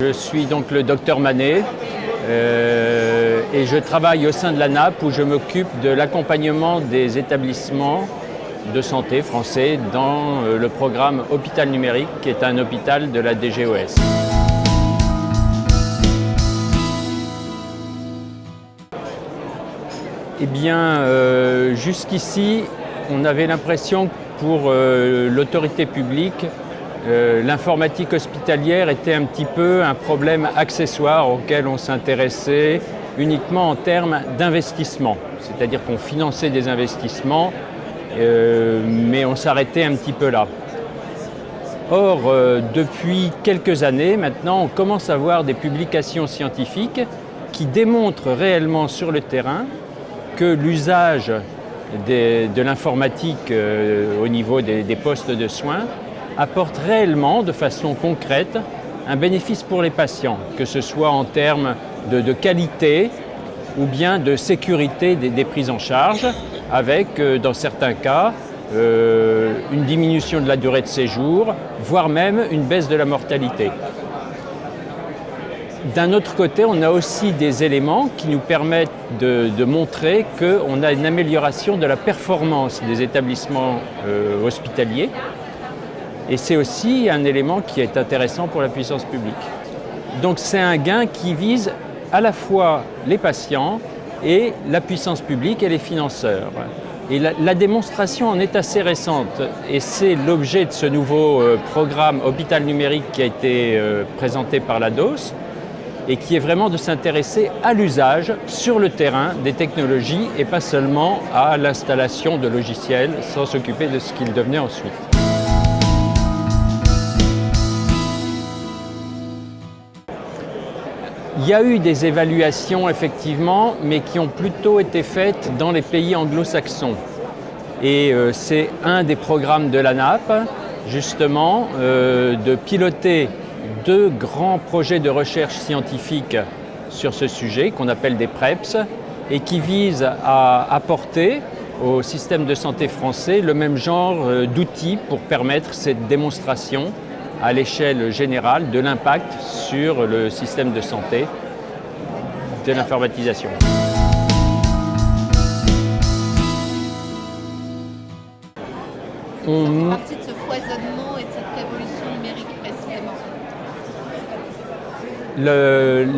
Je suis donc le docteur Manet et je travaille au sein de l'ANAP où je m'occupe de l'accompagnement des établissements de santé français dans le programme Hôpital Numérique qui est un hôpital de la DGOS. Eh bien, jusqu'ici, on avait l'impression que pour l'autorité publique, l'informatique hospitalière était un petit peu un problème accessoire auquel on s'intéressait uniquement en termes d'investissement. C'est-à-dire qu'on finançait des investissements, mais on s'arrêtait un petit peu là. Or, depuis quelques années maintenant, on commence à voir des publications scientifiques qui démontrent réellement sur le terrain que l'usage de l'informatique au niveau des postes de soins apporte réellement, de façon concrète, un bénéfice pour les patients, que ce soit en termes de qualité ou bien de sécurité des prises en charge, avec, dans certains cas, une diminution de la durée de séjour, voire même une baisse de la mortalité. D'un autre côté, on a aussi des éléments qui nous permettent de montrer qu'on a une amélioration de la performance des établissements hospitaliers. Et c'est aussi un élément qui est intéressant pour la puissance publique. Donc c'est un gain qui vise à la fois les patients et la puissance publique et les financeurs. Et la démonstration en est assez récente et c'est l'objet de ce nouveau programme Hôpital Numérique qui a été présenté par la DOS et qui est vraiment de s'intéresser à l'usage sur le terrain des technologies et pas seulement à l'installation de logiciels sans s'occuper de ce qu'il devenait ensuite. Il y a eu des évaluations effectivement, mais qui ont plutôt été faites dans les pays anglo-saxons. Et c'est un des programmes de l'ANAP, justement, de piloter 2 grands projets de recherche scientifique sur ce sujet, qu'on appelle des PREPS, et qui visent à apporter au système de santé français le même genre d'outils pour permettre cette démonstration à l'échelle générale de l'impact sur le système de santé de l'informatisation. On fait partie de ce foisonnement et de cette révolution numérique précisément.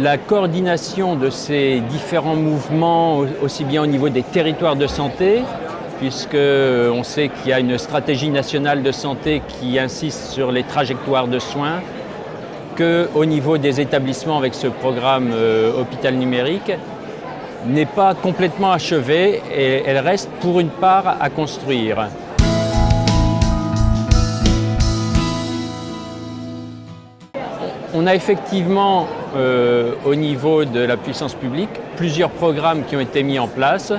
La coordination de ces différents mouvements, aussi bien au niveau des territoires de santé, puisqu'on sait qu'il y a une stratégie nationale de santé qui insiste sur les trajectoires de soins, qu'au niveau des établissements avec ce programme Hôpital Numérique, n'est pas complètement achevée et elle reste pour une part à construire. On a effectivement, au niveau de la puissance publique, plusieurs programmes qui ont été mis en place,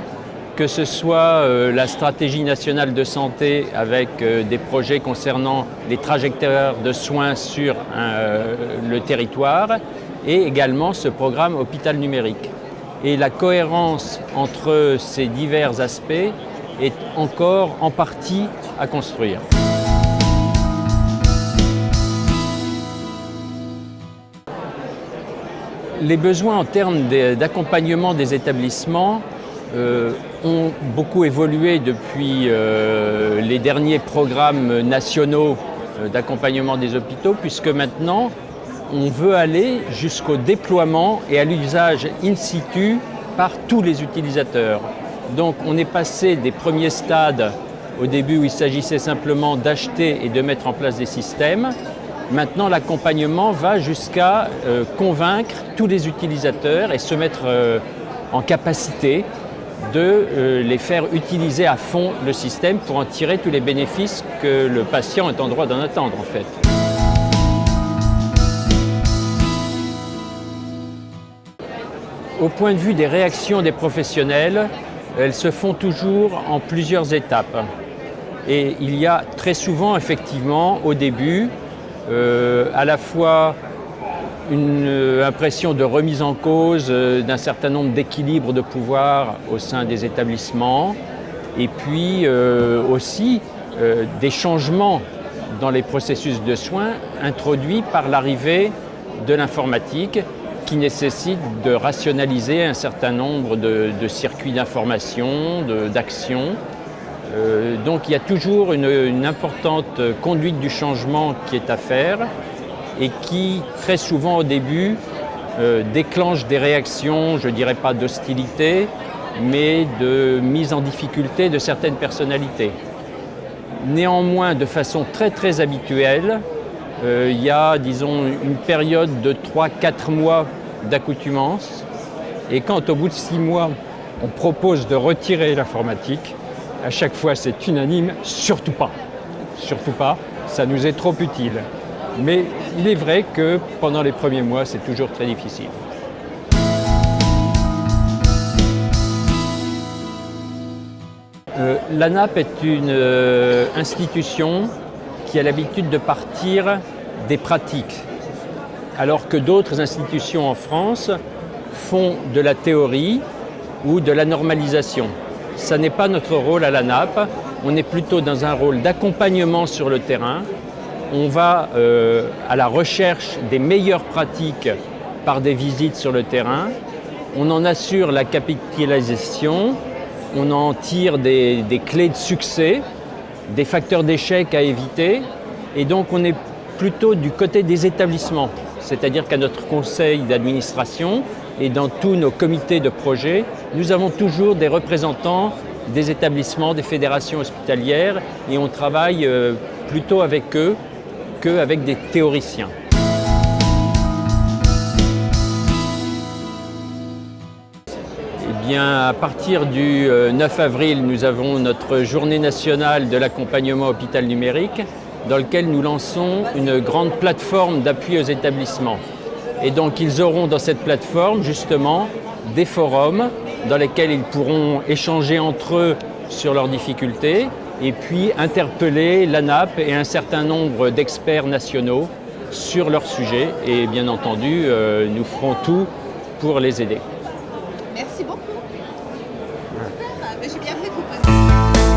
que ce soit la stratégie nationale de santé avec des projets concernant les trajectoires de soins sur le territoire et également ce programme Hôpital Numérique. Et la cohérence entre ces divers aspects est encore en partie à construire. Les besoins en termes d'accompagnement des établissements ont beaucoup évolué depuis les derniers programmes nationaux d'accompagnement des hôpitaux, puisque maintenant on veut aller jusqu'au déploiement et à l'usage in situ par tous les utilisateurs. Donc on est passé des premiers stades au début où il s'agissait simplement d'acheter et de mettre en place des systèmes. Maintenant l'accompagnement va jusqu'à convaincre tous les utilisateurs et se mettre en capacité de les faire utiliser à fond le système pour en tirer tous les bénéfices que le patient est en droit d'en attendre en fait. Au point de vue des réactions des professionnels, elles se font toujours en plusieurs étapes. Et il y a très souvent effectivement au début à la fois une impression de remise en cause d'un certain nombre d'équilibres de pouvoir au sein des établissements et puis aussi des changements dans les processus de soins introduits par l'arrivée de l'informatique qui nécessite de rationaliser un certain nombre de circuits d'information, d'actions. Donc il y a toujours une importante conduite du changement qui est à faire et qui, très souvent au début, déclenche des réactions, je ne dirais pas d'hostilité, mais de mise en difficulté de certaines personnalités. Néanmoins, de façon très habituelle, il y a, disons, une période de 3-4 mois d'accoutumance. Et quand, au bout de 6 mois, on propose de retirer l'informatique, à chaque fois c'est unanime, surtout pas, ça nous est trop utile. Mais il est vrai que pendant les premiers mois, c'est toujours très difficile. L'ANAP est une institution qui a l'habitude de partir des pratiques, alors que d'autres institutions en France font de la théorie ou de la normalisation. Ce n'est pas notre rôle à l'ANAP, on est plutôt dans un rôle d'accompagnement sur le terrain. On va à la recherche des meilleures pratiques par des visites sur le terrain. On en assure la capitalisation, on en tire des clés de succès, des facteurs d'échec à éviter. Et donc on est plutôt du côté des établissements. C'est-à-dire qu'à notre conseil d'administration et dans tous nos comités de projet, nous avons toujours des représentants des établissements, des fédérations hospitalières et on travaille plutôt avec eux qu'avec des théoriciens. Eh bien, à partir du 9 avril, nous avons notre journée nationale de l'accompagnement hôpital numérique dans lequel nous lançons une grande plateforme d'appui aux établissements. Et donc ils auront dans cette plateforme justement des forums dans lesquels ils pourront échanger entre eux sur leurs difficultés et puis interpeller l'ANAP et un certain nombre d'experts nationaux sur leur sujet. Et bien entendu, nous ferons tout pour les aider. Merci beaucoup. J'ai bien fait de vous poser.